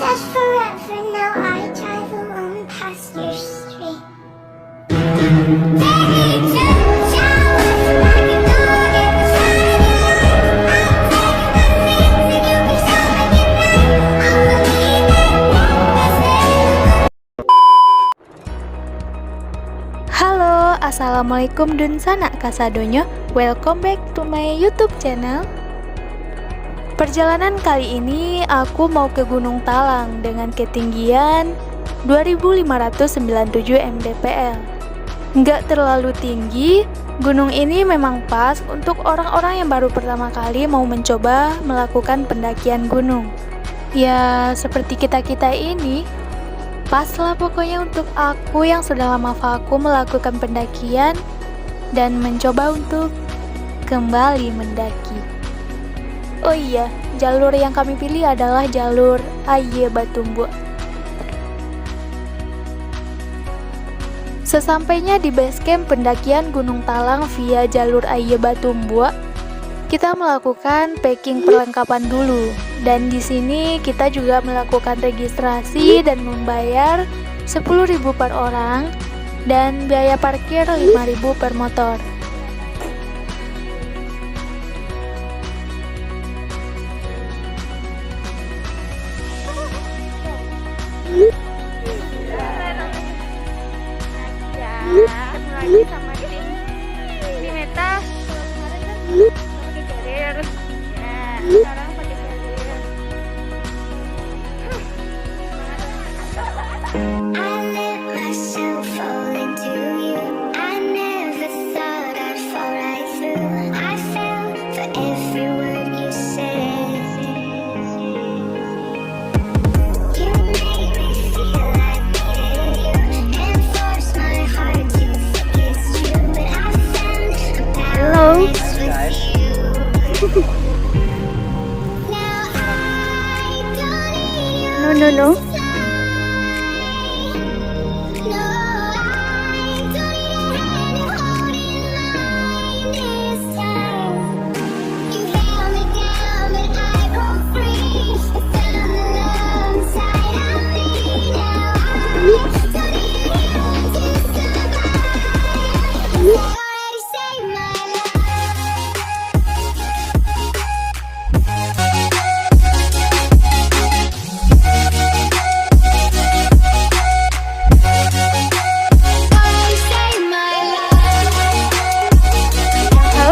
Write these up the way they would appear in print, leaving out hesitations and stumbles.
said forever, now I drive alone past your street. Halo, assalamualaikum dunsanak kasadonyo. Welcome back to my YouTube channel. Perjalanan kali ini aku mau ke Gunungtalang dengan ketinggian 2597 mdpl. Nggak terlalu tinggi, gunung ini memang pas untuk orang-orang yang baru pertama kali mau mencoba melakukan pendakian gunung. Ya, seperti kita-kita ini, pas lah pokoknya untuk aku yang sudah lama vakum melakukan pendakian dan mencoba untuk kembali mendaki. Oh iya, jalur yang kami pilih adalah jalur Aia Batumbuak. Sesampainya di base camp pendakian Gunungtalang via jalur Aia Batumbuak, kita melakukan packing perlengkapan dulu. Dan di sini kita juga melakukan registrasi dan membayar 10.000 per orang dan biaya parkir 5.000 per motor. Lagi sama ini Meta kemarin kan pakai carrier ya, sekarang pakai carrier. I let myself fall into you. I never thought I'd fall right through. I fell for every word you said. You made me feel like needed you and forced my heart to think it's true. But I found a balance with you. Now I don't need you. No.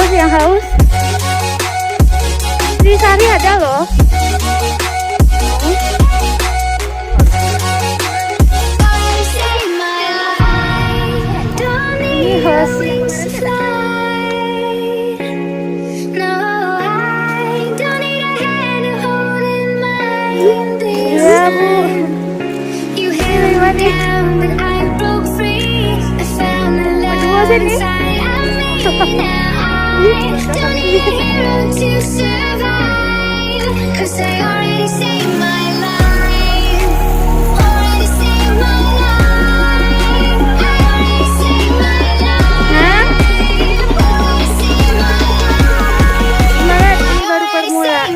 Yang haus di Sari ada loh. Ini haus. Ya Bu, gimana coba sini. Don't need a hero to survive, 'cause I already saved my life. Already saved my life. I already saved my life. Already saved my life. Semangat, ini baru permulaan.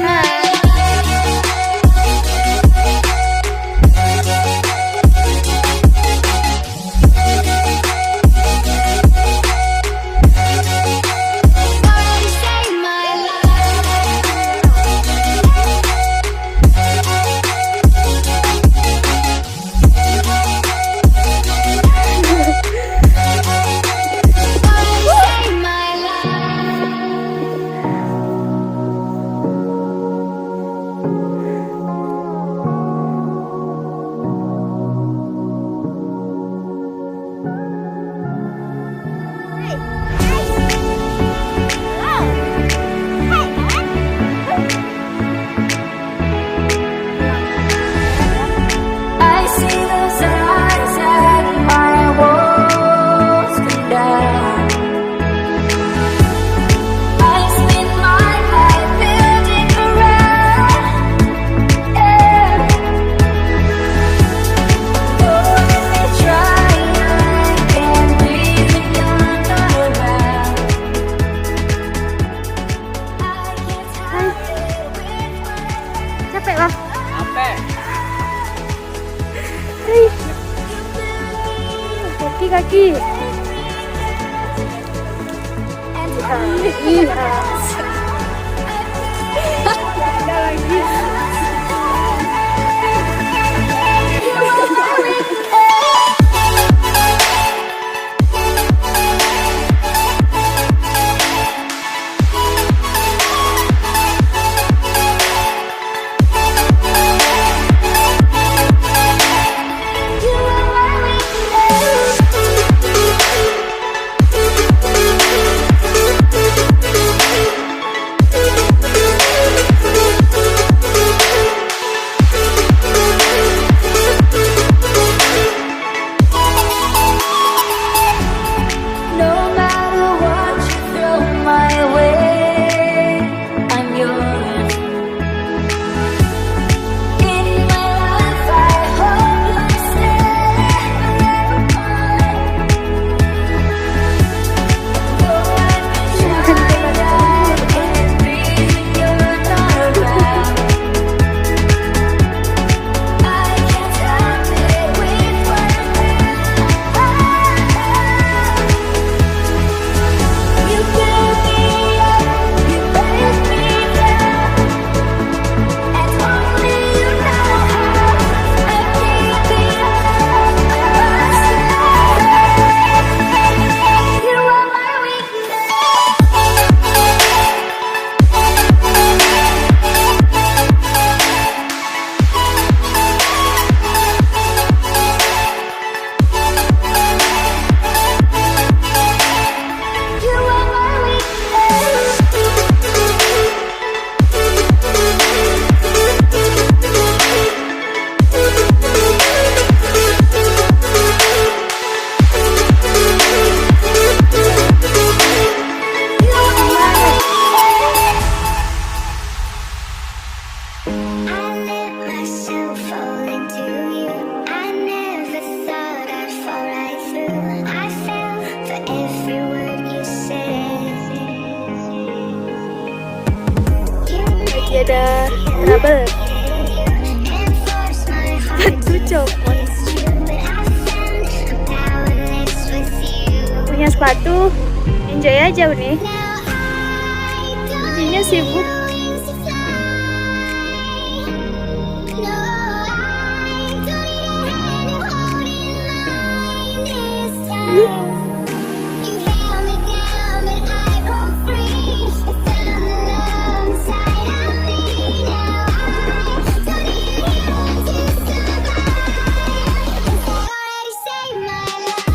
Already saved my life. kaki. Iya. Ada lagi. No matter what you throw my way, I'm yours. In my life, I hope you stay forever. Though I've been trying, I can't breathe when you're not around. I can't stop it with one hand. You build me up, you break me down, and only you know how I keep it up myself. You are my weakness. You are my weakness. I let myself fall into you. I never thought I'd fall right through. I fell for every word you said. Lagi ada trouble. And force my heart Bantu copot. to but I found I'm powerless with you. Punya sepatu. Enjoy aja nih. Now I don't Jadinya sibuk. know wings to fly. No, I don't need a hand to hold in line this time. You held me down, but I broke free. I found the love inside of me. Now I don't need a hand to survive. 'Cause I already saved my life.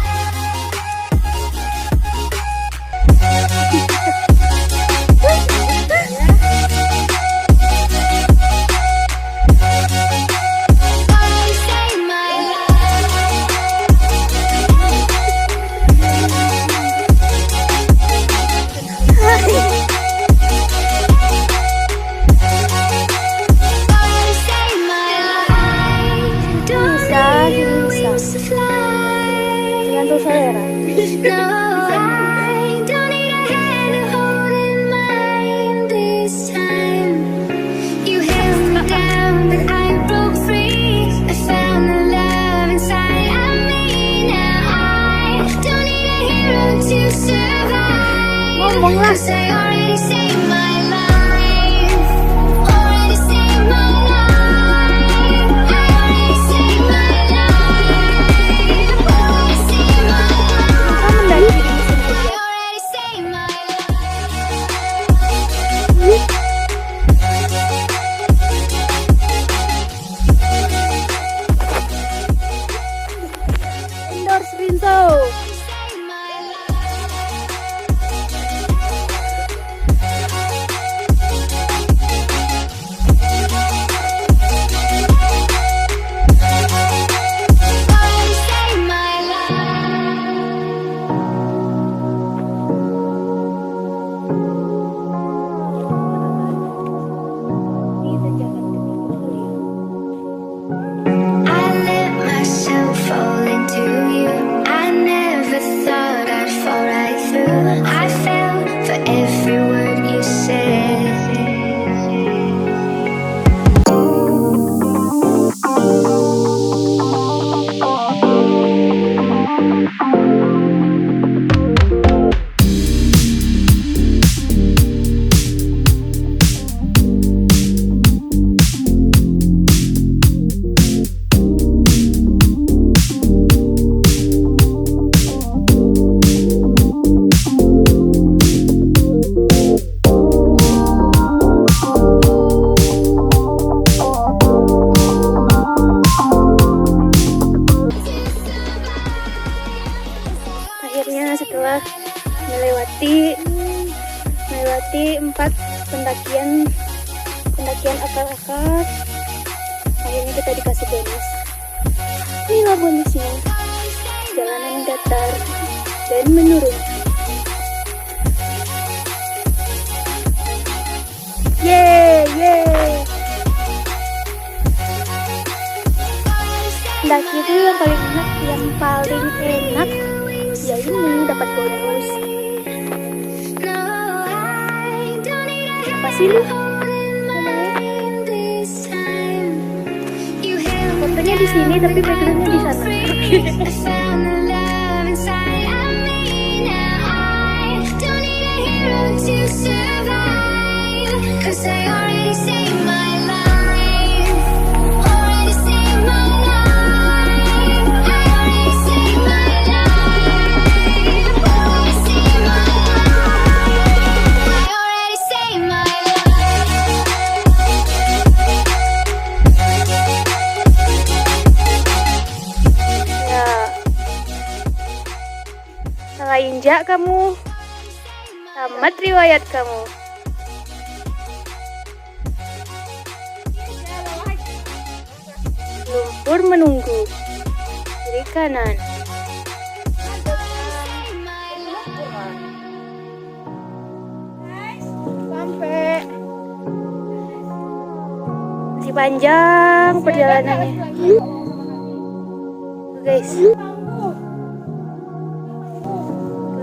melewati 4 pendakian akar-akar. Akhirnya kita dikasih bonus. Inilah bonusnya. Jalanan datar dan menurun. Yeay. Mendaki itu yang paling enak, ya ini dapat bonus. Apa sih lu? Fotonya di sini tapi backgroundnya di sana. Salah injak kamu. Tamat riwayat kamu. Lumpur menunggu. Kiri kanan. Sampai. Masih panjang perjalanannya. Guys.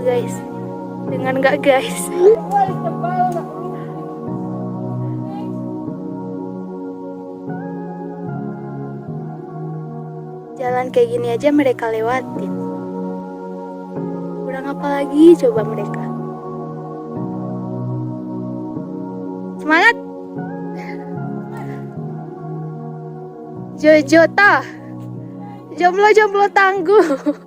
Guys, dengan nggak guys? Jalan kayak gini aja mereka lewatin. Kurang apa lagi coba mereka? Semangat! Jojo ta, jomblo tangguh.